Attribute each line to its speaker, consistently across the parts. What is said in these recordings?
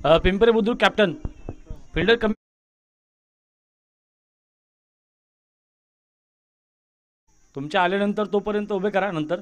Speaker 1: Pimpre Budruk captain fielder कमी तुमच्या आल्यानंतर तोपर्यंत उभे करा नंतर.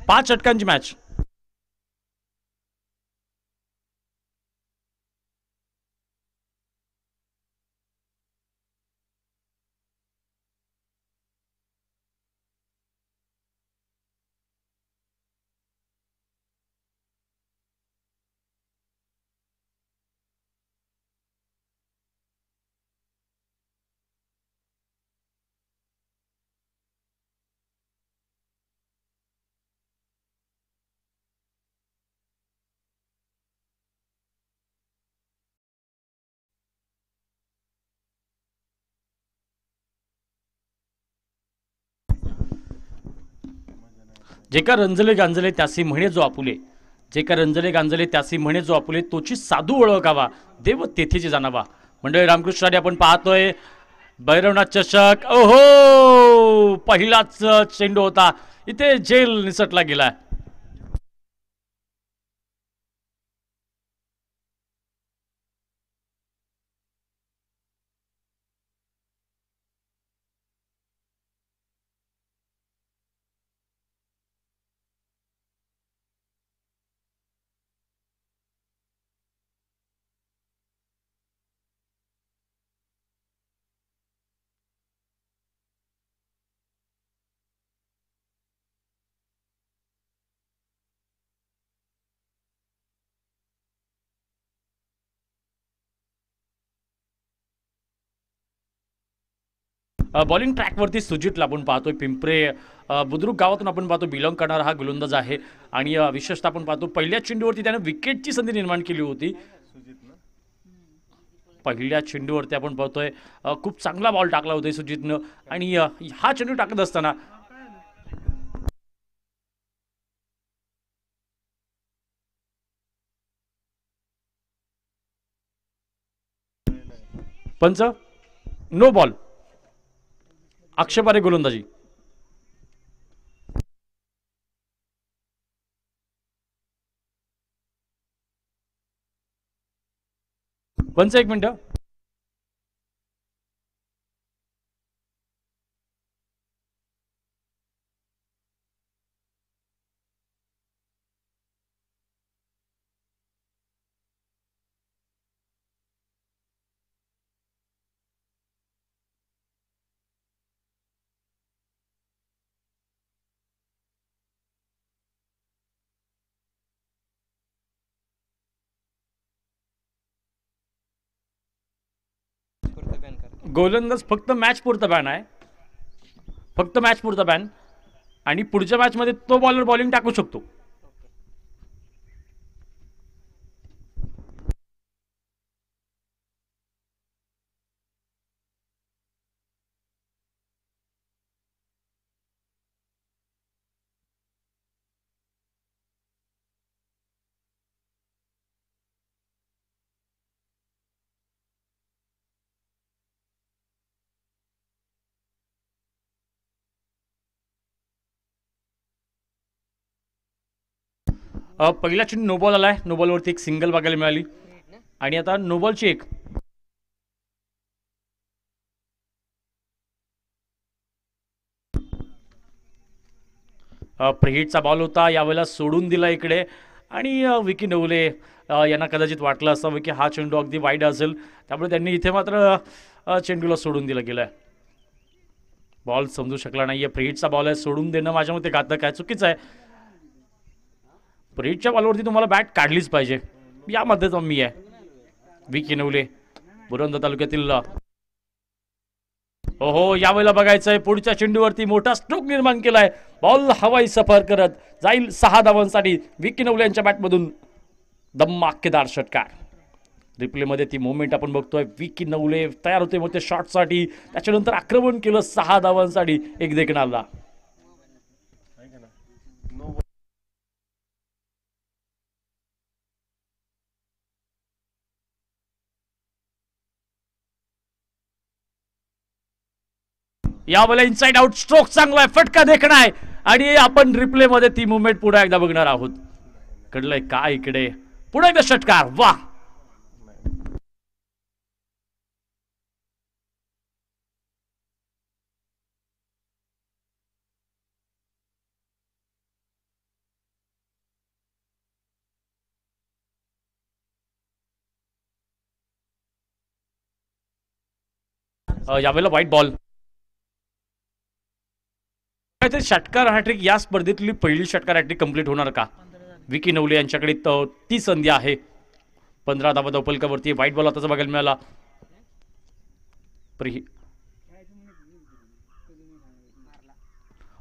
Speaker 1: पाच षटकांची मॅच. जे का रंजले गांजले त्यासी म्हणे जो आपुले, जे का रंजले गांजले त्यासी म्हणे जो आपुले, तोची साधू ओळखावा देव तेथेची जाणावा. मंडळी रामकृष्ण आपण पाहतोय भैरवनाथ चषक. ओहो, पहिलाच चेंडू होता इथे जेल निसटला गेला. बॉलिंग ट्रॅकवरती सुजितला आपण पाहतोय. पिंपरे बुद्रुक गावातून आपण पाहतो बिलॉंग करणारा हा गोलंदाज आहे. आणि विशेषतः आपण पाहतो पहिल्या चेंडूवरती त्याने विकेटची संधी निर्माण केली होती. पहिल्या चेंडूवरती आपण पाहतोय खूप चांगला बॉल टाकला होता सुजितनं. आणि हा चेंडू टाकत असताना पंच नो बॉल, आक्षेपार्ह गोलंदाजी. पंच एक मिनिट. गोलंदाज फक्त मॅच पुरता बॅन आहे, फक्त मॅच पुरता बॅन. आणि पुढच्या मॅचमध्ये तो बॉलर बॉलिंग टाकू शकतो. पहिला चेंडू नो बॉल आलाय. नो बॉलवरती एक सिंगल बघायला मिळाली. आणि आता नो बॉलची एक. प्रेहिटचा बॉल होता, यावेळेला सोडून दिला इकडे. आणि विकी नवले यांना कदाचित वाटलं असावं की हा चेंडू अगदी वाईड असेल, त्यामुळे त्यांनी इथे मात्र चेंडूला सोडून दिलं गेलं. बॉल समजू शकला नाहीये. प्रेहिटचा बॉल आहे, सोडून देणं माझ्या मते घातक आहे, चुकीचं आहे. प्रेहिटच्या बॉलवरती तुम्हाला बॅट काढलीच पाहिजे, यामध्ये तर मी आहे. विकी नवले बुलंद तालुक्यातील हो यावेळेला बघायचंय पुढच्या चेंडूवरती मोठा स्ट्रोक निर्माण केलाय. बॉल हवाई सफर करत जाईल 6 धावांसाठी. विकी नवले यांच्या बॅटमधून धमाकेदार षटकार. रिप्लेमध्ये ती मोमेंट आपण बघतोय. विकी नवले तयार होते मोठे शॉटसाठी, त्याच्यानंतर आक्रमण केलं 6 धावांसाठी एक देखणाला. यावेळेला इनसाइड आउट स्ट्रोक चांगला आहे, फटका देखणा आहे आणि आपण रिप्लेमध्ये ती मुवमेंट पुढे एकदा बघणार आहोत. कडलंय काय इकडे, पुढे एकदा षटकार. वा यावेळेला व्हाईट बॉल. काहीतरी षटकार हॅट्रिक या स्पर्धेतली पहिली षटकार हॅट्रिक कंप्लीट होणार का? विकी नवले यांच्याकडे ती संधी आहे. 15 धावा धावफलकावरती. व्हाईट बॉल आताचा बघायला मिळाला.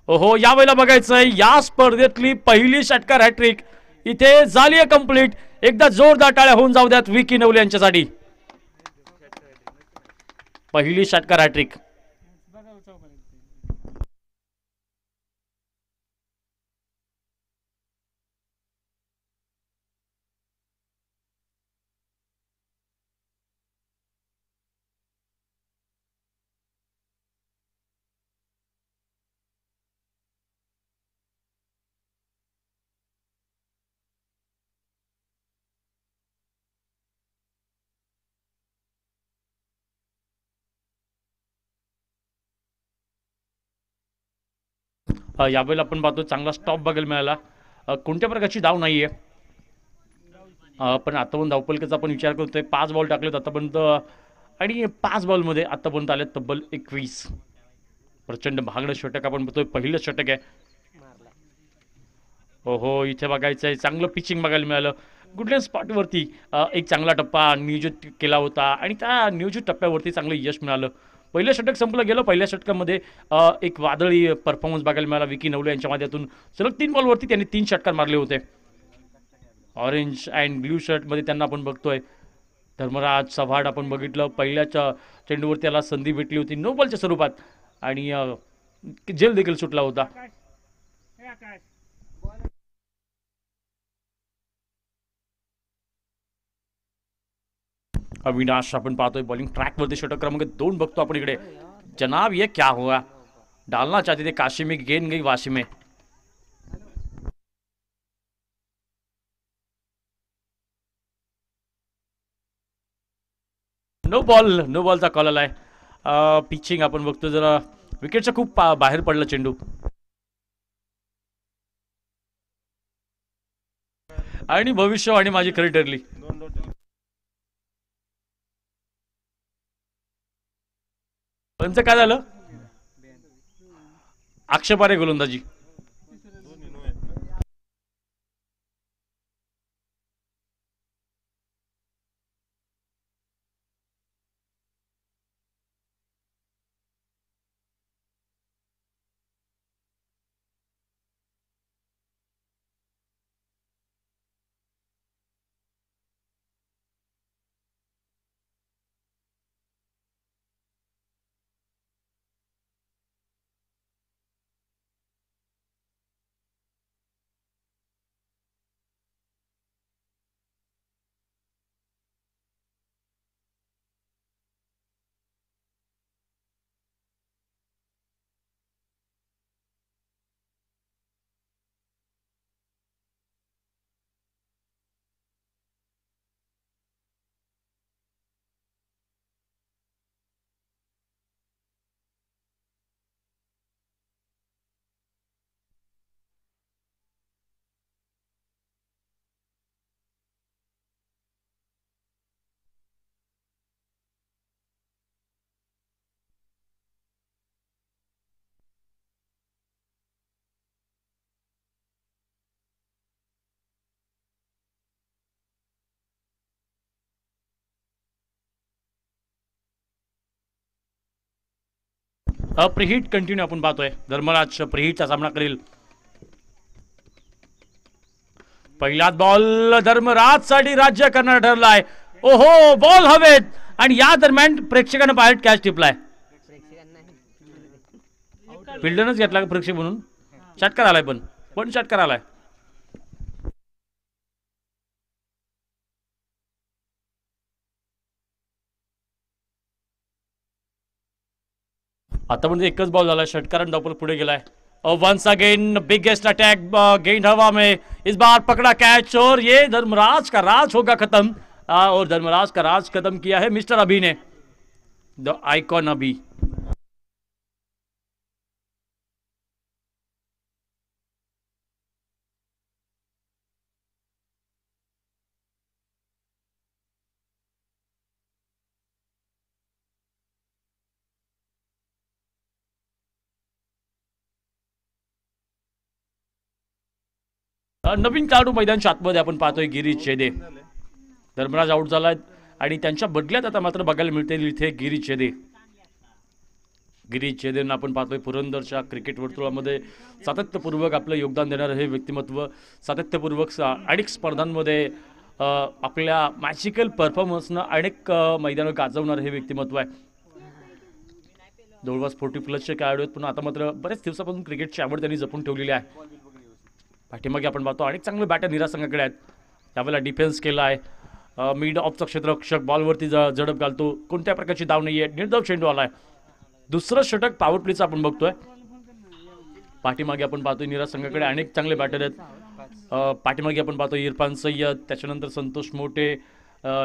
Speaker 1: ओहो यावेळेला बघायचंय या स्पर्धेतली पहिली षटकार हॅट्रिक इथे झाली आहे कंप्लीट. एकदा जोरदार टाळ्या होऊन जाऊ द्यात विकी नवले यांच्यासाठी. पहिली षटकार हॅट्रिक. यावेळेला आपण पाहतो चांगला स्टॉप बघायला मिळाला. कोणत्या प्रकारची धाव नाहीये. पण आतापर्यंत धावपलकाचा आपण विचार करतोय. 5 बॉल टाकलेत आतापर्यंत आणि 5 बॉलमध्ये आतापर्यंत आले तब्बल 21. प्रचंड महागडं षटक आपण बघतोय. पहिलं षटक आहे. हो इथे बघायचं आहे चांगलं पिचिंग बघायला मिळालं. कुठल्या स्पॉटवरती एक चांगला टप्पा नियोजित केला होता आणि त्या नियोजित टप्प्यावरती चांगलं यश मिळालं. पहिलं षटक संपलं गेलं. पहिल्या षटकामध्ये एक वादळी परफॉर्मन्स बघायला मिळाला विकी नवले यांच्या माध्यमातून. सलग 3 बॉलवरती त्यांनी 3 षटकार मारले होते. ऑरेंज अँड ब्ल्यू शर्टमध्ये त्यांना आपण बघतोय. धर्मराज चव्हाण आपण बघितलं पहिल्याच चेंडूवर त्याला संधी भेटली होती नो बॉलच्या स्वरूपात आणि जेल देखील सुटला होता. अविनाश आपण पाहतोय बॉलिंग ट्रॅकवरती षटक क्रमांक 2 बघतो आपण इकडे. जनाब ये क्या हुआ, डालना चाहते थे काशी में, गेंद गई वाशी में. नो बॉलचा कॉल आलाय. पिचिंग आपण बघतो जरा विकेटच्या खूप बाहेर पडला चेंडू आणि भविष्यवाणी माझी खरी ठरली. त्यांचं काय झालं? आक्षेपार्ह गोलंदाजी. प्रीहीट कंटिन्यू आपण पाहतोय. धर्मराज प्रीहीटचा सामना करेल. पहिलाच बॉल धर्मराज साठी राज्य करणार ठरलाय. ओहो, बॉल हवेत आणि या दरम्यान प्रेक्षकांना बाहेर कॅच टिपलाय. फिल्डरनच घेतला प्रेक्षक म्हणून. षटकार आलाय पण षटकार आलाय. आता म्हणजे एकच बॉल झाला. षटकाराने डावपल पुढे गेलाय. वंस अगेन बिगेस्ट अटैक गेंद हवा में. इस बार पकड़ा कैच और ये धर्मराज का राज होगा खत्म. और धर्मराज का राज खत्म किया है मिस्टर अभी ने. द आइकॉन अभी. नवीन खेळाडू मैदानच्या आतमध्ये आपण पाहतोय गिरीश चेदे. धर्मराज आउट झालाय आणि त्यांच्या बदल्यात आता मात्र बघायला मिळतील इथे गिरीश चेदे. गिरीश चेदेंना आपण पाहतोय पुरंदरच्या क्रिकेट वर्तुळामध्ये सातत्यपूर्वक आपलं योगदान देणारं हे व्यक्तिमत्व. सातत्यपूर्वक अनेक स्पर्धांमध्ये आपल्या मॅजिकल परफॉर्मन्सनं अनेक मैदानं गाजवणारं हे व्यक्तिमत्व आहे. जवळपास 40+ खेळाडू आहेत, पण आता मात्र बरेच दिवसापासून क्रिकेटची आवड त्यांनी जपून ठेवलेली आहे. पाठीमागे आपण पाहतो अनेक चांगले बॅटर निराश संघाकडे आहेत. त्यावेळेला डिफेन्स केला आहे. मिड ऑफचा क्षेत्ररक्षक बॉलवरती झडप घालतो. कोणत्या प्रकारची धाव नाही आहे. निर्धाव चेंडू आलाय. दुसरं षटक पॉवर प्लेचं आपण बघतोय. पाठीमागे आपण पाहतोय निराश संघाकडे अनेक चांगले बॅटर आहेत. पाठीमागे आपण पाहतो इरफान सय्यद, त्याच्यानंतर संतोष मोठे,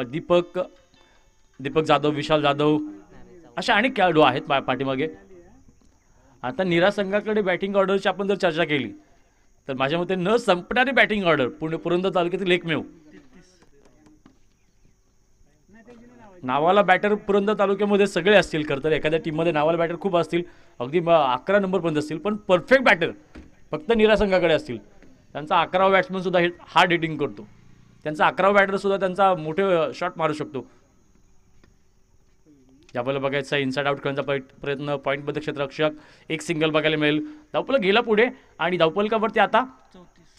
Speaker 1: दीपक जाधव, विशाल जाधव, अशा अनेक खेळाडू आहेत पाठीमागे. आता निराश संघाकडे बॅटिंग ऑर्डरची आपण जर चर्चा केली तर माझ्या मते न संपणारी बॅटिंग ऑर्डर पुरंदर तालुक्यातील एकमेव. नावाला बॅटर पुरंदर तालुक्यामध्ये सगळे असतील. खरं तर एखाद्या टीममध्ये नावाला बॅटर खूप असतील, अगदी 11 नंबरपर्यंत असतील, पण परफेक्ट बॅटर फक्त निराश संघाकडे असतील. त्यांचा 11वा बॅट्समन सुद्धा हार्ड हिटिंग करतो. त्यांचा 11वा बॅटर सुद्धा त्यांचा मोठे शॉट मारू शकतो. याबद्दल बघायचा इनसाइड आउट करण्याचा प्रयत्न. पॉईंटमध्ये क्षेत्ररक्षक, एक सिंगल बघायला मिळेल. धावपल गेला पुढे आणि धावपलकावरती आता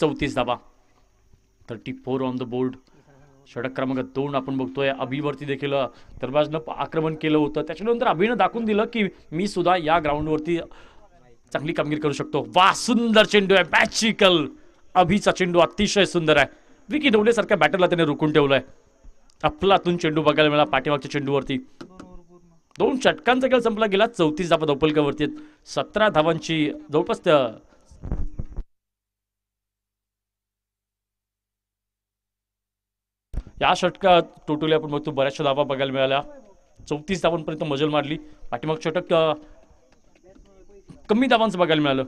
Speaker 1: 34 धावा. 34 ऑन द बोर्ड. षटक क्रमांक 2 आपण बघतोय. अभिवरती देखील धर्मराजनं आक्रमण केलं होतं. त्याच्यानंतर अभिनं दाखवून दिलं की मी सुद्धा या ग्राउंडवरती चांगली कामगिरी करू शकतो. वा, सुंदर चेंडू आहे. मॅजिकल अभिचा चेंडू अतिशय सुंदर आहे. विकी ढवलेसारख्या बॅटरला त्याने रोखून ठेवलंय. अफलातून चेंडू बघायला मिळाला पाठीमागच्या चेंडूवरती. 2 षटकांचा खेळ संपला गेला. 34 धावा धावपलकावरती. 17 धावांची जवळपास या षटकात टोटली आपण बघतो बऱ्याचशा धावा बघायला मिळाल्या. 34 धावांपर्यंत मजल मारली. पाठीमाग षटक कमी धावांचं बघायला मिळालं.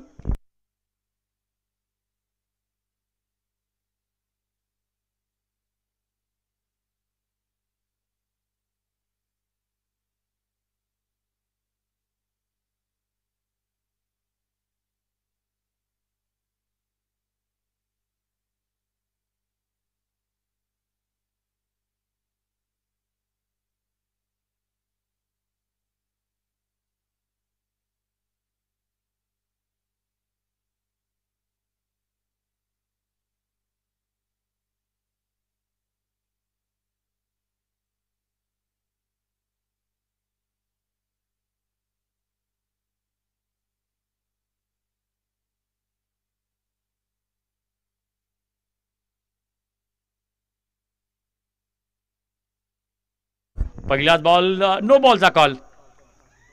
Speaker 1: पहिलाच बॉल नो बॉलचा कॉल.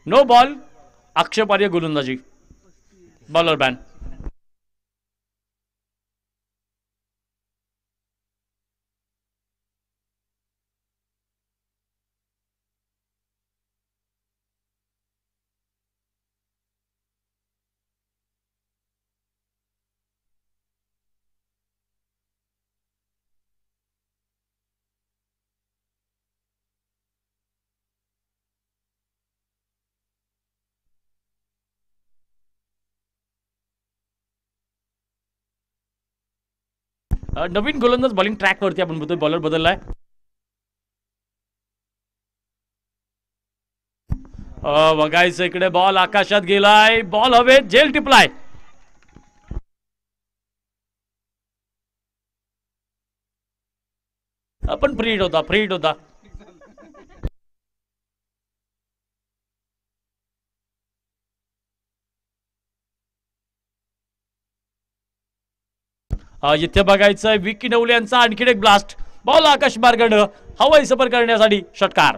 Speaker 1: नो बॉल, आक्षेपार्ह गोलंदाजी. Bowler ban. नवीन गोलंदाज बॉलिंग ट्रॅकवरती आपण बघतोय. बॉलर बदललाय. बघायचं इकडे बॉल आकाशात गेलाय, बॉल हवेत, झेल टिपलाय. पण फ्री होता, फ्री होता. इथे बघायचंय विकी नवले यांचा आणखीन एक ब्लास्ट, बॉल आकाश मार्गाने हवाई सफर करण्यासाठी षटकार.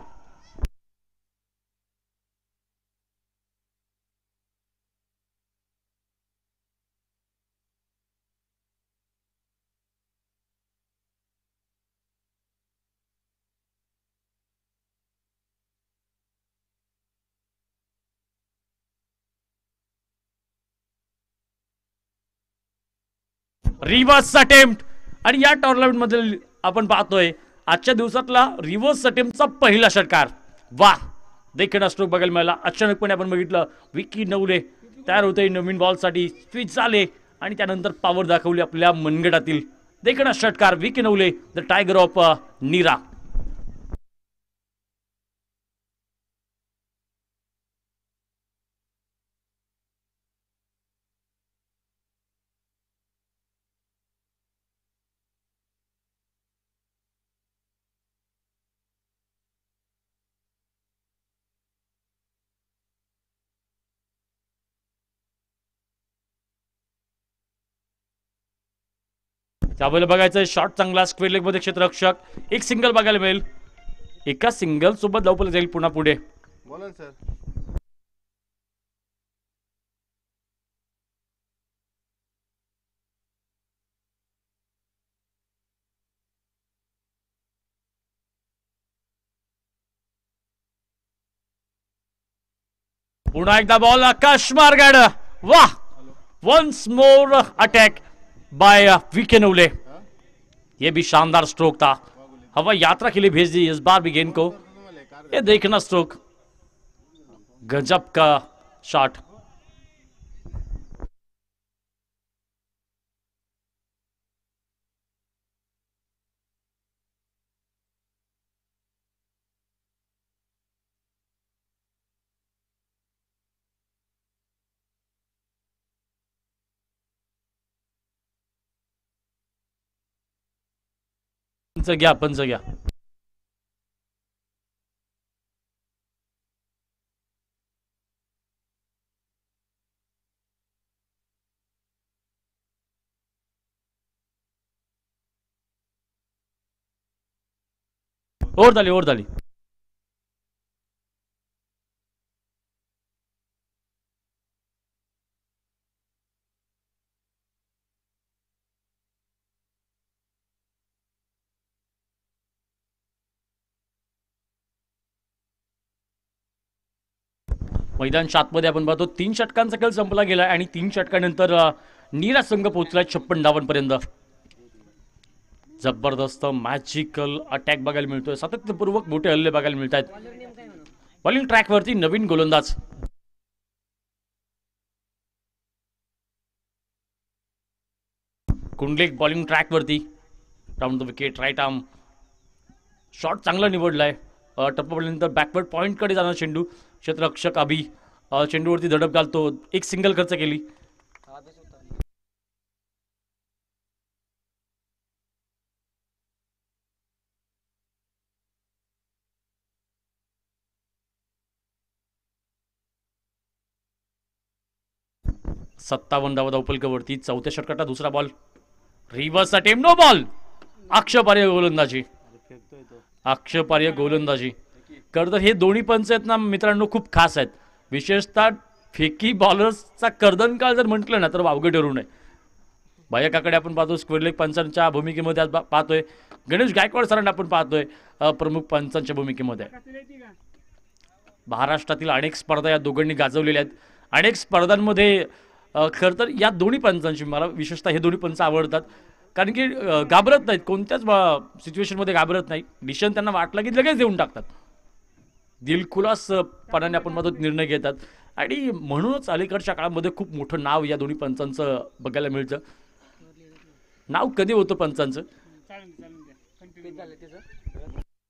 Speaker 1: रिव्हर्स अटेम्प्ट, आणि या टुर्नामेंट मध्ये आपण पाहतोय आजच्या दिवसातला रिव्हर्स अटेम्प्टचा पहिला षटकार. वा, देखील स्ट्रोक बघायला मिळाला. अचानकपणे आपण बघितलं विकी नवले तयार होते नवीन बॉलसाठी, स्विच झाले आणि त्यानंतर पॉवर दाखवली आपल्या मनगटातील. देखील षटकार Vicky Navale, the tiger of Nira. त्यावेळेला बघायचं शॉट चांगला, स्क्वेअर लेग मध्ये क्षेत्ररक्षक, एक सिंगल बघायला मिळेल. एका सिंगल सोबत धावपल जाईल पुन्हा पुढे.
Speaker 2: बोला सर.
Speaker 1: पुन्हा एकदा बॉल आकाश मार्गाड. वाह, once more attack by Vicky Navale. ये भी शानदार स्ट्रोक था, हवा यात्रा के लिए भेज दी इस बार भी गेंद को. ये देखना स्ट्रोक, गजब का शॉट. पंच घ्या. ओव्हर झाली, ओव्हर झाली. मैदान 7 मध्ये आपण पाहतो 3 षटकांचा खेळ संपला गेला आणि 3 षटकानंतर नीरा संघ पोहोचला 56 धावांपर्यंत. जबरदस्त मॅजिकल अटॅक बघायला मिळतोय, सातत्यपूर्वक मोठे हल्ले बघायला मिळत आहेत. बॉलिंग ट्रॅकवरती नवीन गोलंदाज. कुंडलिक बॉलिंग ट्रॅकवरती, down the wicket, right arm shot चांगला निवडलाय. टप्प्यानंतर बॅकवर्ड पॉइंट कडे जाणार चेंडू. क्षेत्ररक्षक अभि चेंडूवरती धडक घालतो, एक सिंगल खर्च केली. सत्तावन्न धावा धावपलकावरती. चौथ्या षटकाचा दुसरा ball, reverse attempt, no ball. आक्षेपार्ह गोलंदाजी, आक्षेपार्ह गोलंदाजी. खरं तर हे दोन्ही पंच आहेत ना मित्रांनो, खूप खास आहेत. विशेषतः फेकी बॉलर्सचा कर्दनकाळ जर म्हटलं ना तर वावगं ठरू नये. भैया काकडे आपण पाहतो स्क्वेअर लेग पंचांच्या भूमिकेमध्ये आज पाहतोय. गणेश गायकवाड सरांना आपण पाहतोय प्रमुख पंचांच्या भूमिकेमध्ये. महाराष्ट्रातील अनेक स्पर्धा या दोघांनी गाजवलेल्या आहेत. अनेक स्पर्धांमध्ये खरं तर या दोन्ही पंचांची मला विशेषतः हे दोन्ही पंच आवडतात, कारण की घाबरत नाहीत, कोणत्याच सिच्युएशनमध्ये घाबरत नाही. डिसिजन त्यांना वाटलं की लगेच देऊन टाकतात. दिलखुलासपणाने आपण मदत निर्णय घेतात आणि म्हणूनच अलीकडच्या काळामध्ये खूप मोठं नाव या दोन्ही पंचांचं बघायला मिळतं. नाव कधी होतं पंचांचं?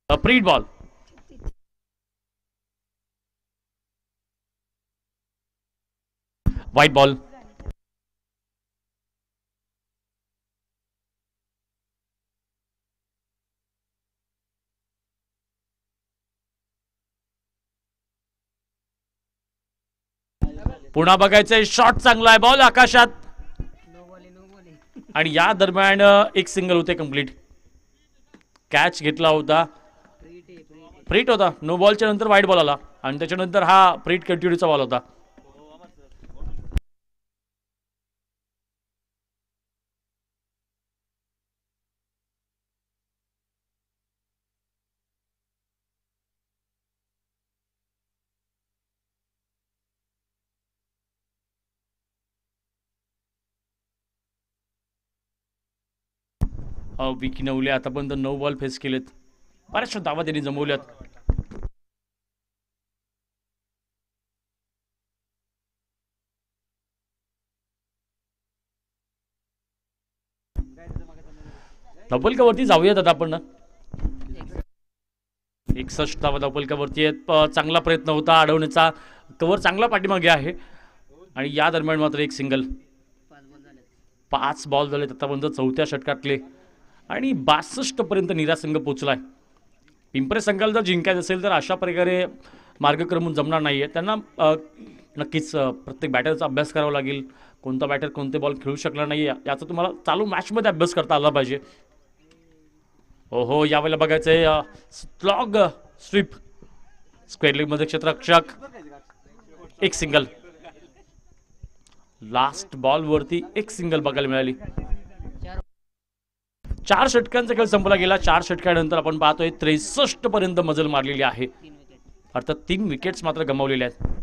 Speaker 1: प्रीट बॉल. White ball. पुन्हा बघायचंय शॉट चांगला आहे, बॉल आकाशात आणि या दरम्यान एक सिंगल होते कंप्लीट. कॅच घेतला होता, प्रीट होता. नो बॉलच्या नंतर व्हाईट बॉल आला आणि त्याच्यानंतर हा प्रीट कंटिन्यूचा बॉल होता. विकी नवले आतापर्यंत 9 बॉल फेस केलेत, बऱ्याचशा धावा त्यांनी जमवल्यात. धपलकावरती जाऊयात आता आपण. 61 धावा धपलकावरती आहेत. चांगला प्रयत्न होता अडवण्याचा, कव्हर चांगला पाठीमागे आहे आणि या दरम्यान मात्र एक सिंगल. 5 बॉल झालेत आतापर्यंत चौथ्या षटकातले आणि 62 पर्यंत नीरा संघ पोहोचलाय. पिंपरे संघाला जर जिंकायचं असेल तर अशा प्रकारे मार्गक्रमण जमणार नाही आहे. त्यांना नक्कीच प्रत्येक बॅटरचा अभ्यास करावा लागेल. कोणता बॅटर कोणते बॉल खेळू शकला नाही याचा तुम्हाला चालू मॅचमध्ये अभ्यास करता आला पाहिजे. ओहो, यावेळेला बघायचंय स्लॉग स्वीप, स्क्वेअर लेगमध्ये क्षेत्ररक्षक, एक सिंगल. लास्ट बॉलवरती एक सिंगल बघायला मिळाली. 4 षटकांचा खेळ संपला गेला. 4 षटकानंतर आपण पाहतोय 63 पर्यंत मजल मारलेली आहे, अर्थात 3 विकेट्स मात्र गमावलेल्या आहेत.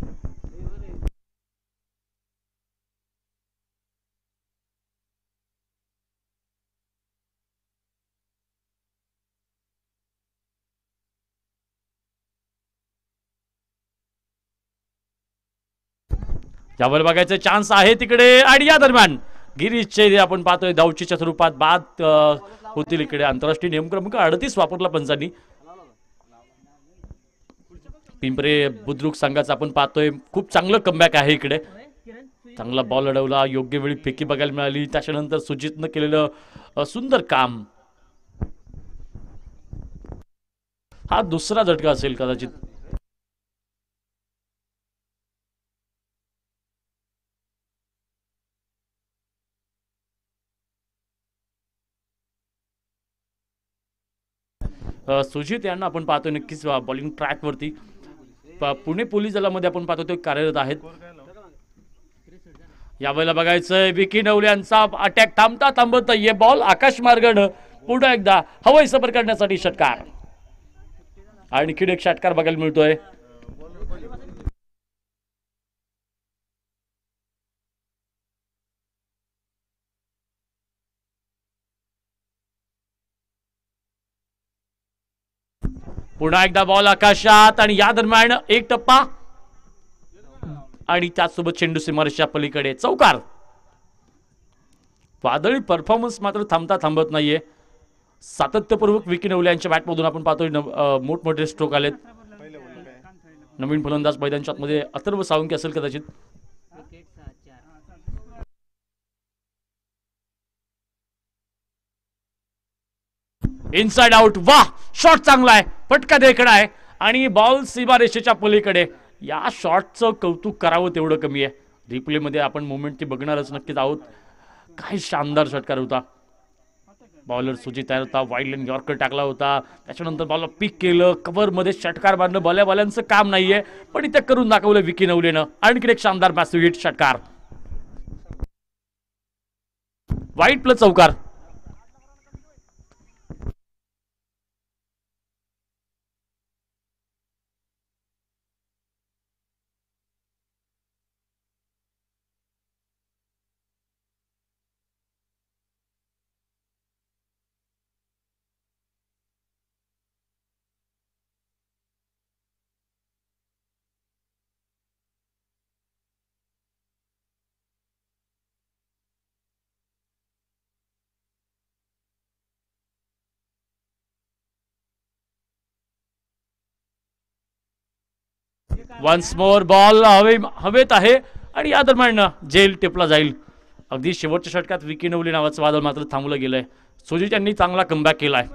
Speaker 1: यावर बघायचं चान्स आहे तिकडे आणि या दरम्यान गिरीशचे आपण पाहतोय धावचीच्या स्वरूपात बाद होतील इकडे. आंतरराष्ट्रीय नियम क्रमांक 38 वापरला पंचांनी. पिंपरे बुद्रुक संघाचा आपण पाहतोय खूप चांगलं कमबॅक आहे इकडे. चांगला बॉल अडवला, योग्य वेळी फेकी बघायला मिळाली, त्याच्यानंतर सुजितनं केलेलं सुंदर काम. हा दुसरा झटका असेल कदाचित. सुजित यांना आपण पाहतोय नक्कीच बॉलिंग ट्रॅकवरती. पुणे पोलीस दलामध्ये आपण पाहतो ते कार्यरत आहेत. यावेळेला बघायचंय विकी नवले यांचा अटॅक थांबता थांबत ये बॉल आकाश मार्गानं पुन्हा एकदा हवाई सफर करण्यासाठी षटकार. आणखीन एक षटकार बघायला मिळतोय. पुन्हा एकदा बॉल आकाशात आणि या दरम्यान एक टप्पा आणि त्याचसोबत चेंडू सीमारेषेच्या पलीकडे चौकार. वादळी परफॉर्मन्स मात्र थांबता थांबत नाहीये. सातत्यपूर्वक विकी नवले यांच्या बॅटमधून आपण पाहतोय मोठमोठे स्ट्रोक आलेत. नवीन फलंदाज मैदानाच्या आतमध्ये अथर्व सावंकी असेल कदाचित. इनसाइड आउट, वाह शॉट चांगला आहे, फटका देखणा आहे आणि बॉल सीमारेषेच्या पलीकडे. या शॉटचं कौतुक करावं तेवढं कमी आहे. रिप्लेमध्ये आपण मोमेंट बघणारच नक्कीच आहोत. काय शानदार षटकार होता. बॉलर सुजित तयार होता, वाईड लाईन यॉर्कर टाकला होता, त्याच्यानंतर बॉलला पिक केलं, कव्हरमध्ये षटकार बांधलं. बॉल्यांचं काम नाहीये पण इथे करून दाखवलं विकी नवलेनं. आणखी एक शानदार मॅसिव्ह हिट षटकार, वाईड प्लस चौकार. वन्स मोर बॉल हवेत आहे आणि या दरम्यान जेल टेपला जाईल. अगदी शेवटच्या षटकात विकी नवली नावाचं वादळ मात्र थांबलं गेलंय. सुजित यांनी चांगला कमबॅक केलाय.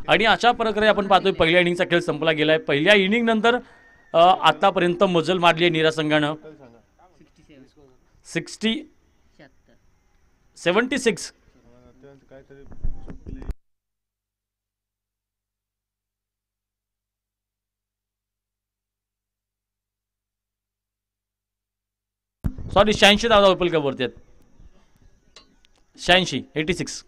Speaker 1: आणि अशा प्रकारे आपण पाहतोय पहिल्या इनिंगचा खेळ संपला गेलाय. पहिल्या इनिंग नंतर आतापर्यंत मजल मारली आहे नीरा संघानं. 76 सॉरी 86 धावा उपलकावरती आहेत. 86.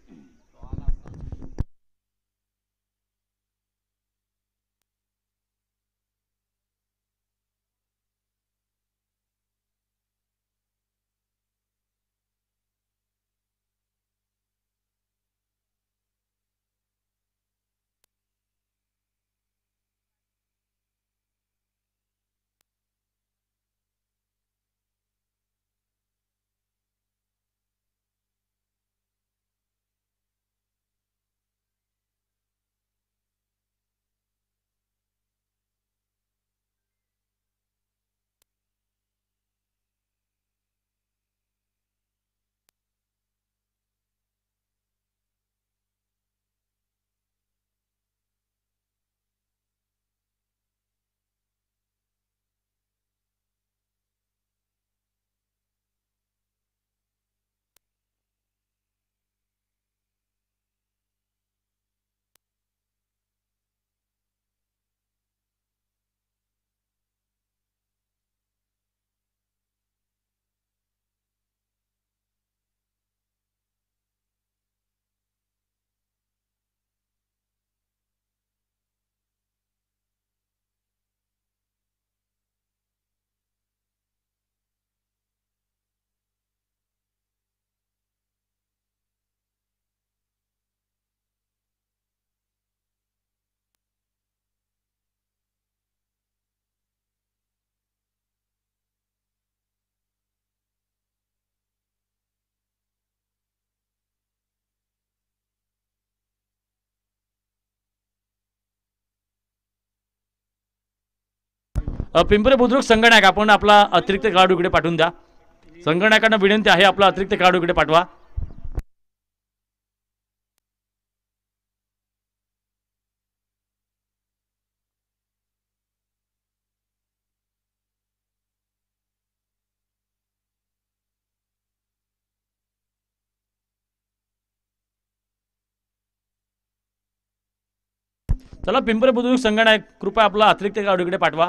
Speaker 1: पिंपरे बुद्रुक संगणक आपण आपला अतिरिक्त खेळाडू इकडे पाठवून द्या. संगणकांना विनंती आहे आपला अतिरिक्त खेळाडू इकडे पाठवा. चला पिंपरे बुद्रुक संगणक कृपया आपला अतिरिक्त खेळाडू इकडे पाठवा.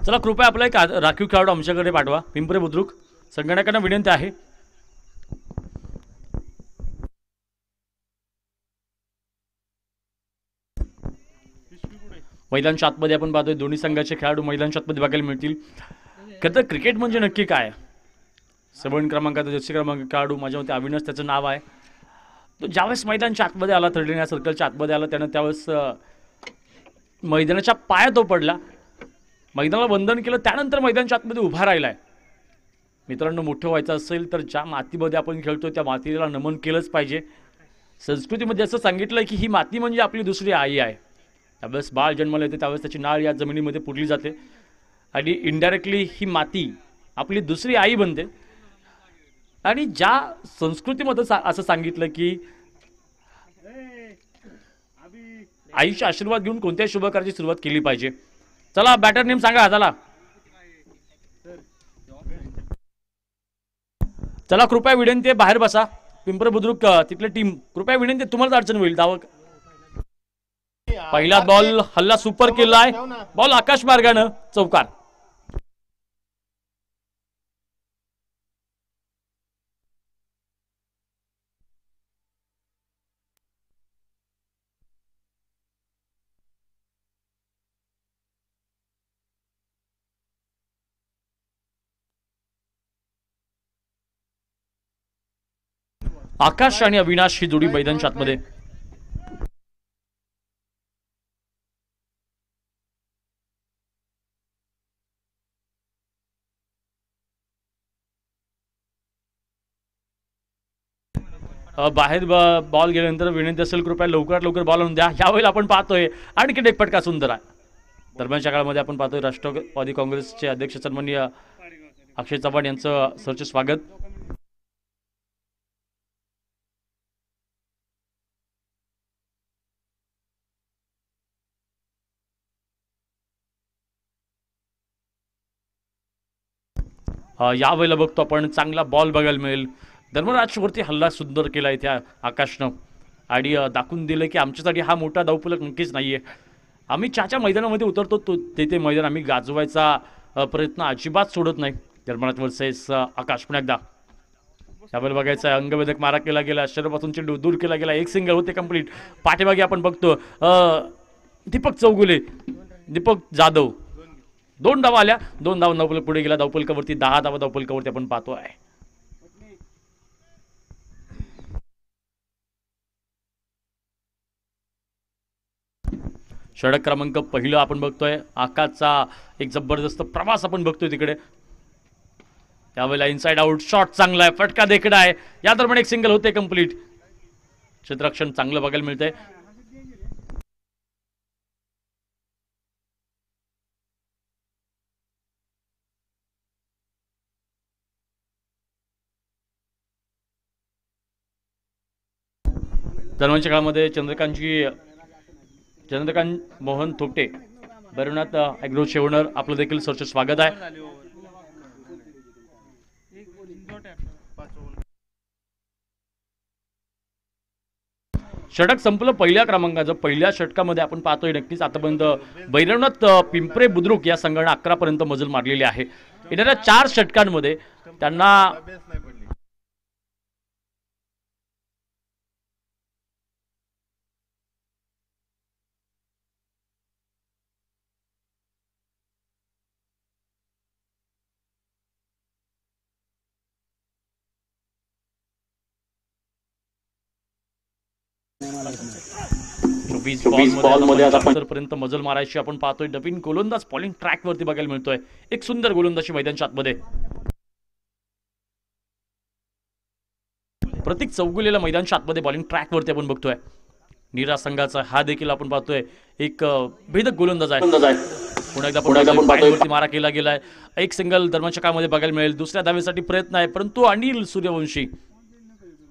Speaker 1: चला कृपया आपला एक राखीव खेळाडू आमच्याकडे पाठवा. पिंपरे बुद्रुक संघटकांना विनंती आहे. मैदानच्या आतमध्ये आपण पाहतोय दोन्ही संघाचे खेळाडू मैदानच्या आतमध्ये बघायला मिळतील. खरं तर क्रिकेट म्हणजे नक्की काय? 7 क्रमांकाचा जर्सी क्रमांक खेळाडू माझ्या मते अविनाश त्याचं नाव आहे. तो ज्यावेळेस मैदानच्या आतमध्ये आला, 13 सर्कलच्या आतमध्ये आला, त्यानं त्यावेळेस मैदानाच्या पायात तो पडला, मैदानाला वंदन केलं, त्यानंतर मैदानाच्या आतमध्ये उभा राहिलाय. मित्रांनो, मोठं व्हायचं असेल तर ज्या मातीमध्ये आपण खेळतो त्या मातीला नमन केलंच पाहिजे. संस्कृतीमध्ये असं सांगितलं की ही माती म्हणजे आपली दुसरी आई आहे. त्यावेळेस बाळ जन्माला येते त्यावेळेस त्याची नाळ या जमिनीमध्ये पुरली जाते आणि इनडायरेक्टली ही माती आपली दुसरी आई बनते. आणि ज्या संस्कृतीमध्ये असं सांगितलं की आईचे आशीर्वाद घेऊन कोणत्याही शुभ कार्याची सुरुवात केली पाहिजे. चला बॅटर नेम सांगा. चला कृपया विनंती, बाहेर बसा. पिंपरे बुद्रुक तिथले टीम कृपया विनंती, तुम्हाला अडचण होईल. धाव पहिला बॉल हल्ला सुपर केलाय. बॉल आकाश मार्गानं चौकार. आकाश आणि अविनाश ही जोडी मैदानच्या आतमध्ये. बाहेर बॉल गेल्यानंतर विनंती असेल कृपया लवकरात लवकर बॉल आणून द्या. यावेळेला आपण पाहतोय आणखी एक फटका सुंदर आहे. दरम्यानच्या काळामध्ये आपण पाहतोय राष्ट्रवादी काँग्रेसचे अध्यक्ष सन्माननीय अक्षय चव्हाण यांचं सरचे स्वागत. यावेळेला बघतो आपण चांगला बॉल बघायला मिळेल. धर्मराजवरती हल्ला सुंदर केलाय त्या आकाशनं आणि दाखवून दिलं की आमच्यासाठी हा मोठा धावफलक नक्कीच नाहीये. आम्ही ज्या मैदानामध्ये उतरतो ते मैदान आम्ही गाजवायचा प्रयत्न अजिबात सोडत नाही. धर्मराज वर्सेस आकाश. पुन्हा एकदा यावेळेला बघायचं आहे अंगवेदक मारा केला गेला, शरीरापासून चेंडू दूर केला गेला, एक सिंगल होते कंप्लीट. पाठीमागे आपण बघतो दीपक चौगुले, दीपक जाधव 2 धावा आल्या, 2 धावा धावफलक पुढे गेला. धावफलकावरती 10 धावा धावफलकावरती आपण पाहतो आहे. षटक क्रमांक पहिलं आपण बघतोय. आकाशचा एक जबरदस्त प्रवास आपण बघतोय तिकडे. त्यावेळेला इनसाइड आउट शॉट चांगला आहे, फटका देखणा आहे. या दरम्यान एक सिंगल होते कंप्लीट. क्षेत्ररक्षण चांगलं बघायला मिळतंय. दरम्यानच्या काळामध्ये चंद्रकांत मोहन थोपटे, भैरवनाथ ॲग्रो शेवणर आपलं देखील सरचे स्वागत आहे. षटक संपलं पहिल्या क्रमांकाचं. पहिल्या षटकामध्ये आपण पाहतोय नक्कीच आतापर्यंत भैरवनाथ पिंपरे बुद्रुक या संघाने 11 पर्यंत मजल मारलेली आहे. येणाऱ्या 4 षटकांमध्ये त्यांना पर्यंत मजल मारायची आपण पाहतोय. नवीन गोलंदाज बॉलिंग ट्रॅक वरती बघायला मिळतोय. एक सुंदर गोलंदाजी मैदानच्या आतमध्ये. प्रतीक चौगुलेला मैदानच्या आतमध्ये बॉलिंग ट्रॅक वरती आपण बघतोय. नीरा संघाचा हा देखील आपण पाहतोय एक भेदक गोलंदाज आहे. पुन्हा एकदा मारा केला गेलाय. एक सिंगल दरम्यानच्या काळामध्ये बघायला मिळेल. दुसऱ्या धावेसाठी प्रयत्न आहे परंतु अनिल सूर्यवंशी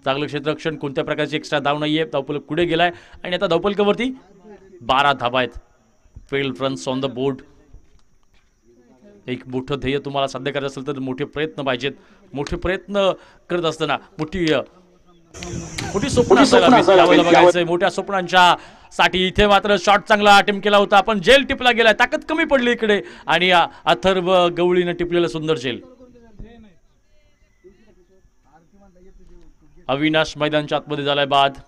Speaker 1: चांगलं क्षेत्ररक्षण, कोणत्या प्रकारची एक्स्ट्रा धाव नाहीये. धावफलक पुढे गेलाय आणि आता धावफलकावरती 12 धावा आहेत. 12 रन्स ऑन द बोर्ड. एक मोठं ध्येय तुम्हाला साध्य करायचं असेल तर मोठे प्रयत्न पाहिजेत. मोठे प्रयत्न करत असताना मोठी मोठी स्वप्न असायला त्यावेळेला बघायचंय मोठ्या स्वप्नांच्या साठी. इथे मात्र शॉट चांगला अटेम्प्ट केला होता पण जेल टिपला गेलाय. ताकद कमी पडली इकडे आणि अथर्व गवळीनं टिपलेलं सुंदर जेल. अविनाश मैदानच्या आतमध्ये झालाय बाद.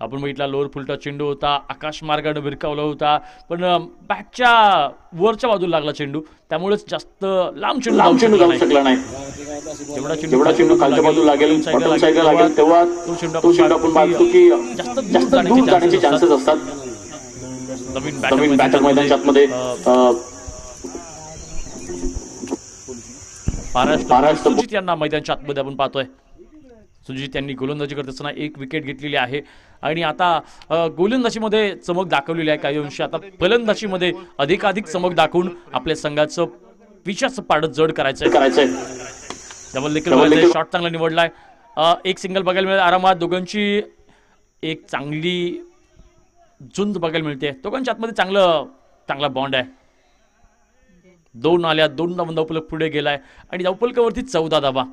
Speaker 1: आपण बघितला लोअर फुलटा चेंडू होता, आकाश मार्गाने भिरकावला होता पण बॅटच्या वरच्या बाजूला लागला चेंडू, त्यामुळेच जास्त लांब चेंडू जाऊ शकला नाही. जेवढा चेंडू खालच्या बाजूला लागेल बॉटम साइडला लागेल तेव्हा तो चेंडू आपण मारतो की जास्त दूर जाण्याचे चान्सेस असतात. नवीन बॅटर मैदानच्या आतमध्ये महाराष्ट्र सुजित यांना मैदानच्या आतमध्ये आपण पाहतोय. सुजित यांनी गोलंदाजी करत असताना एक विकेट घेतलेली आहे आणि आता गोलंदाजीमध्ये चमक दाखवलेली आहे काही अंशी. आता फलंदाजीमध्ये अधिकाधिक चमक दाखवून आपल्या संघाचं विचारचं पाडत जड करायचंय. डबल देखील शॉट चांगला निवडलाय. एक सिंगल बघायला मिळेल आरामात. दोघांची एक चांगली झुंज बघायला मिळते. दोघांच्या आतमध्ये चांगला बॉन्ड आहे. 2 आल्या, 2 धावा धावपलक पुढे गेलाय आणि धावपलकावरती 14 धावा.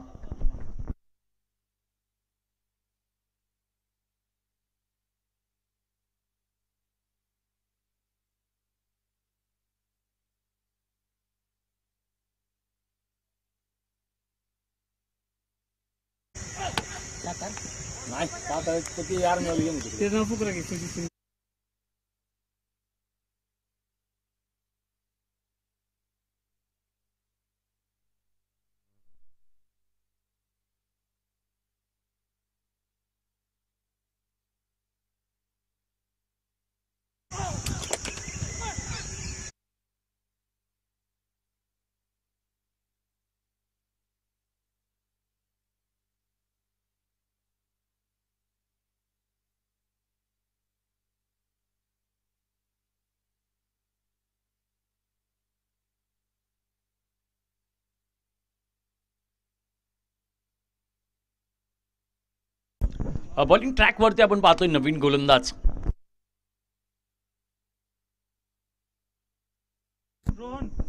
Speaker 1: बॉलिंग ट्रॅकवरती आपण पाहतोय नवीन गोलंदाज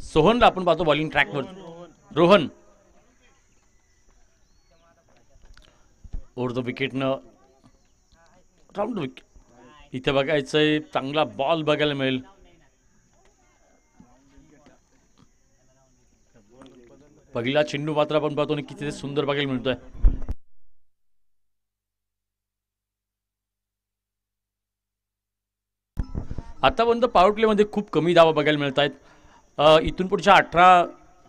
Speaker 1: सोहनला आपण पाहतो बॉलिंग ट्रॅकवर. रोहन ओव्हर द विकेटनं राऊंड विकेट. इथे बघायचंय चांगला बॉल बघायला मिळेल. पहिला चेंडू मात्र आपण पाहतो आणि किती सुंदर बघायला मिळतोय. आतापर्यंत पॉवर प्लेमध्ये खूप कमी धावा बघायला मिळत आहेत. इथून पुढच्या 18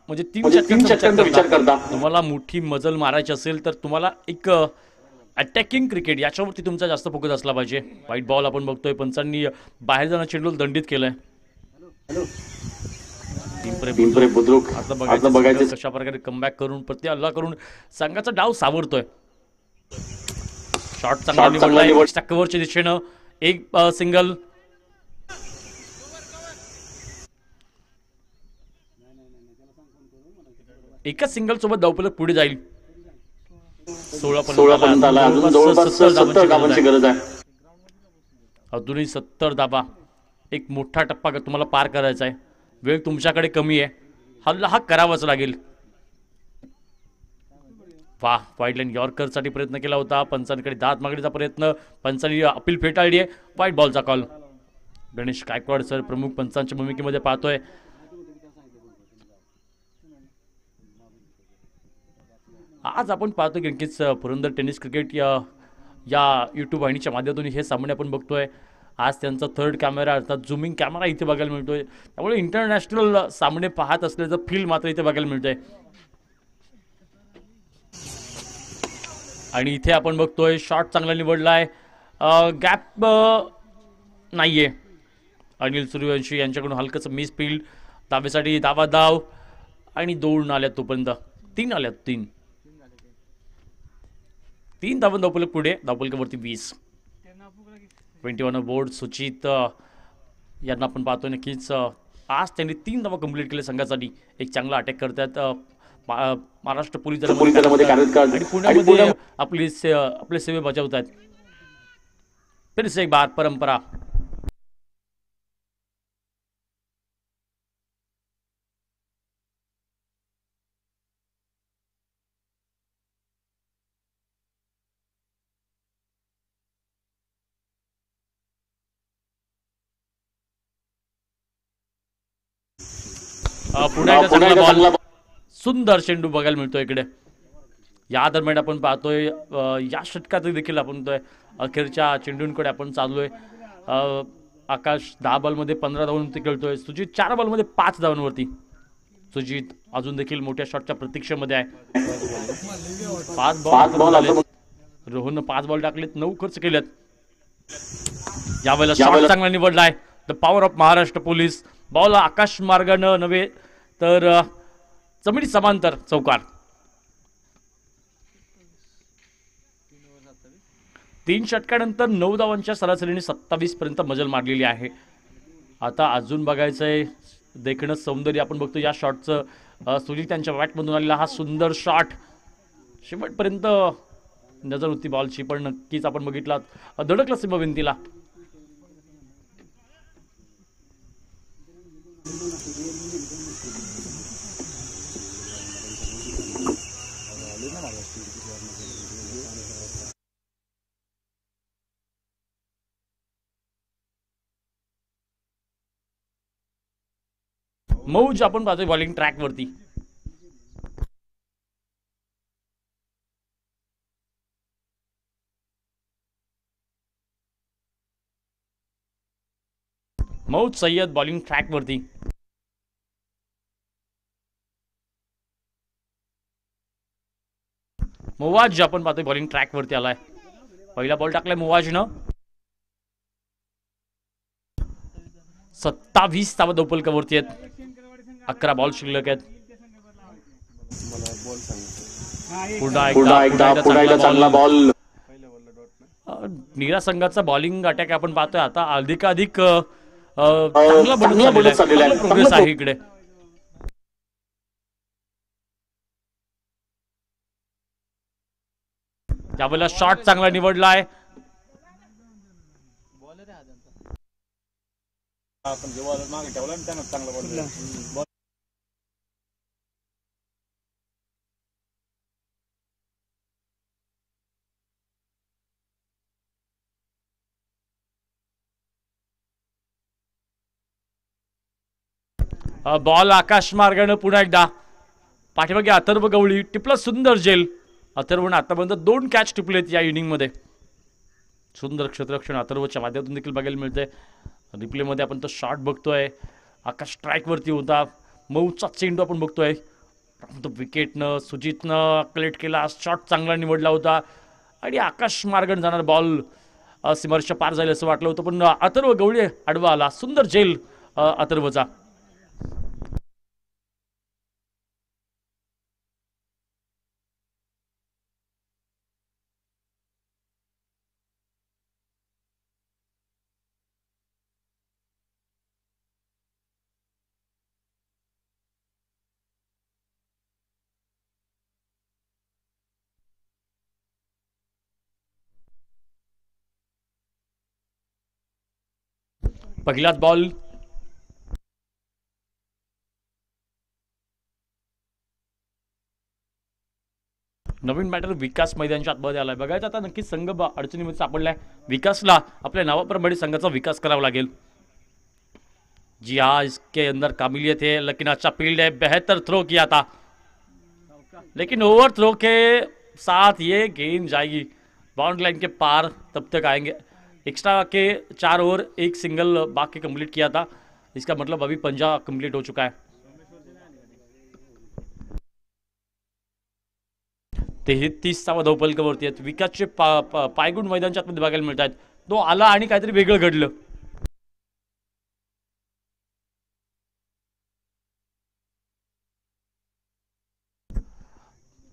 Speaker 1: म्हणजे 3 षटकांचा विचार करता तुम्हाला मोठी मजल मारायची असेल तर तुम्हाला एक अटॅकिंग क्रिकेट याच्यावरती तुमचा जास्त फोकस असला पाहिजे. वाईट बॉल आपण बघतोय. पंचांनी बाहेर जाणं चेंडूला दंडित केलंय. पिंपरे बुद्रुक आता बघायचं कशा प्रकारे कमबॅक करून प्रति हल्ला करून संघाचा डाव सावरतोय. शॉट चांगला निवडलाय कव्हरच्या दिशेनं. एक सिंगल. एकाच सिंगल सोबत धावपलक पुढे जाईल. 16 पर्यंत आला. जवळपास 70 धावांची गरज आहे. अजूनही 70 धावा. एक मोठा टप्पा तुम्हाला पार करायचा आहे. वेळ तुमच्याकडे कमी आहे. हल्ला हा करावाच लागेल. वाह, वाईड लाईन यॉर्करसाठी प्रयत्न केला होता. पंचांकडे दात मागणीचा प्रयत्न. पंचांनी अपील फेटाळली आहे. वाईट बॉलचा कॉल. गणेश गायकवाड सर प्रमुख पंचांच्या भूमिकेमध्ये पाहतोय. आज आपण पाहतो की नक्कीच पुरंदर टेनिस क्रिकेट या यूट्यूब वाहिनीच्या माध्यमातून हे सामने आपण बघतोय. आज त्यांचा थर्ड कॅमेरा अर्थात झूमिंग कॅमेरा इथे बघायला मिळतोय. त्यामुळे इंटरनॅशनल सामने पाहत असल्याचं फील मात्र इथे बघायला मिळतंय. आणि इथे आपण बघतोय शॉट चांगला निवडलाय. गॅप नाहीये. अनिल सूर्यवंशी यांच्याकडून हलकंच मिस फील्ड. धावेसाठी धावा धाव आणि 2 आल्यात तोपर्यंत. 3 आल्यात. 3 धावन धावपलक पुढे. धावपलकावरती 20. 21 बोर्ड सुचित यांना आपण पाहतोय. नक्कीच आज त्यांनी 3 धावा कंप्लीट केले संघासाठी. एक चांगला अटॅक करतात. महाराष्ट्र पोलीस दलामध्ये आणि पुण्यामध्ये आपले सेवे बजावत आहेत. फिर से एक बार परंपरा. पुन्हा एकदा चांगला बॉल, सुंदर चेंडू बघायला मिळतो इकडे. या दरम्यान आपण पाहतोय या षटकात देखील आपण पाहतोय अखेरच्या चेंडूंकडे आपण चाललोय. आकाश 10 बॉलमध्ये 15 धावांवरती खेळतोय. सुजित 4 बॉलमध्ये 5 धावांवरती. सुजित अजून देखील मोठ्या शॉटच्या प्रतीक्षेमध्ये आहे. 5 बॉल झाले. रोहननं 5 बॉल टाकलेत, 9 खर्च केलेत. यावेळेला शॉट चांगला निवडलाय. The power of Maharashtra police. Ball आकाश मार्गानं नव्हे तर जमिनी समांतर चौकार. 3 षटकानंतर 9 धावांच्या सरासरीने 27 पर्यंत मजल मारलेली आहे. आता अजून बघायचंय देखणं सौंदर्य आपण बघतो या शॉटचं. सुजित त्यांच्या बॅटमधून आलेला हा सुंदर शॉट शेवटपर्यंत नजर होती बॉलची, पण नक्कीच आपण बघितला धडकला सीमाभिंतीला. मौज आपण पाहतोय बॉलिंग ट्रॅक वरती. मौज सय्यद बॉलिंग ट्रॅक वरती. मुवाज आपण पाहतोय बॉलिंग ट्रॅक वरती आलाय. पहिला बॉल टाकलाय मुवाजनं. 27 धावा धोपलकावरती आहेत. 11 बॉल शिल्लक आहेत. पुन्हा एकदा चांगला बॉल. नीरा संघाचा बॉलिंग अटॅक आपण पाहतोय आता अधिकाधिक चांगला बनत चाललेला आहे. प्रोग्रेस आहे इकडे. त्यावेळेला शॉट चांगला निवडलाय. बॉल आकाश मार्गाने पुन्हा एकदा पाठीमागे अथर्व गवळी टिपला सुंदर जेल. अथर्वने आतापर्यंत 2 कॅच टिपलेत या इनिंगमध्ये. सुंदर क्षेत्ररक्षण अथर्वच्या माध्यमातून देखील बघायला मिळतंय. रिप्लेमध्ये आपण तो शॉट बघतोय. आकाश स्ट्राईकवरती होता. मऊचा चेंडू आपण बघतोय. विकेटनं सुजितनं कलेक्ट केला. शॉट चांगला निवडला होता आणि आकाश मार्गाने जाणार बॉल सीमारेषेच्या पार जाईल असं वाटलं होतं, पण अथर्व गवळी आडवा आला. सुंदर जेल अथर्वचा. पहिलाच बॉल. नवीन बॅटर विकास मैदानाच्या आतमध्ये आलाय. बघायचं आता नक्कीच संघ अडचणीमध्ये सापडलाय. विकासला आपल्या नावाप्रमाणे संघाचा विकास करावा लागेल. जी हाँ, इसके अंदर काबिलियत है, लेकिन अच्छा फील्ड है. बेहतर थ्रो किया था, लेकिन ओवर थ्रो के साथ ये गेंद जाएगी बाउंड्री लाइन के पार. तब तक आएंगे. एक्स्ट्रा के 4 ओवर 1 सिंगल बाकी कंप्लीट किया था. इसका मतलब अभी 50 कंप्लीट हो चुका है. 33 धावफलकावरती आहेत. विकासचे पायगुण मैदानाच्या आतमध्ये बघायला मिळत आहेत. तो आला आणि काहीतरी वेगळं घडलं.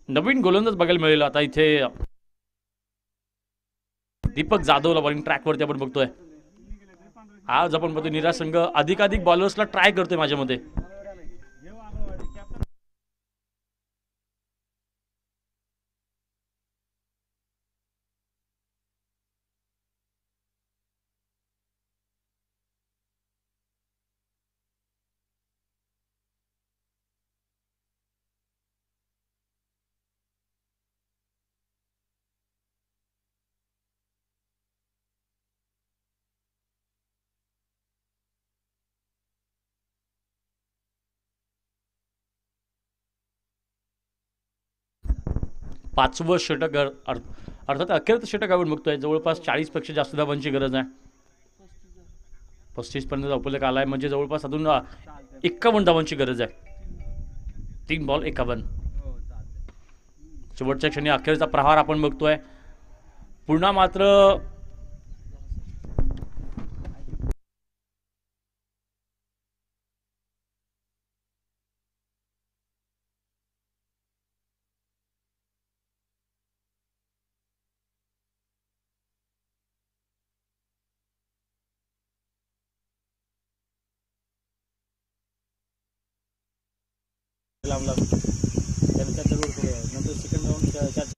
Speaker 1: नवीन गोलंदाज बघायला मिळेल आता इथे. दीपक जाधवला बॉलिंग ट्रॅकवरती आपण बघतोय. आज आपण बघतोय नीरा संघ अधिकाधिक बॉलर्सला ट्राय करतोय माझ्या मते. 5वं षटक अर्थात अखेरचं षटक आपण बघतोय. जवळपास 40पेक्षा जास्त धावांची गरज आहे. 35पर्यंत धावफलक आलाय म्हणजे जवळपास अजून 51 धावांची गरज आहे. 3 बॉल 51. शेवटच्या क्षणी अखेरचा प्रहार आपण बघतोय. पुन्हा मात्र त्यानंतर सेकंड राऊंड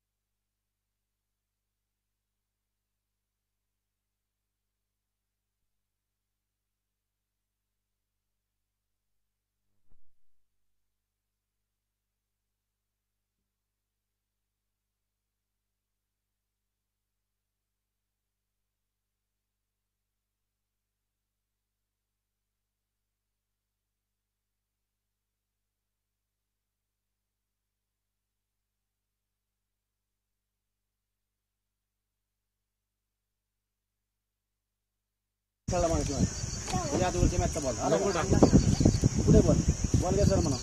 Speaker 1: मॅचचा बॉल पुढे बॉल बॉल घ्या सर म्हणा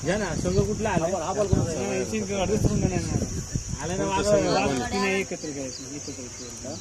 Speaker 1: घ्या ना सगळं कुठला आला हा बॉल आला ना एकत्र घ्यायचं एकत्र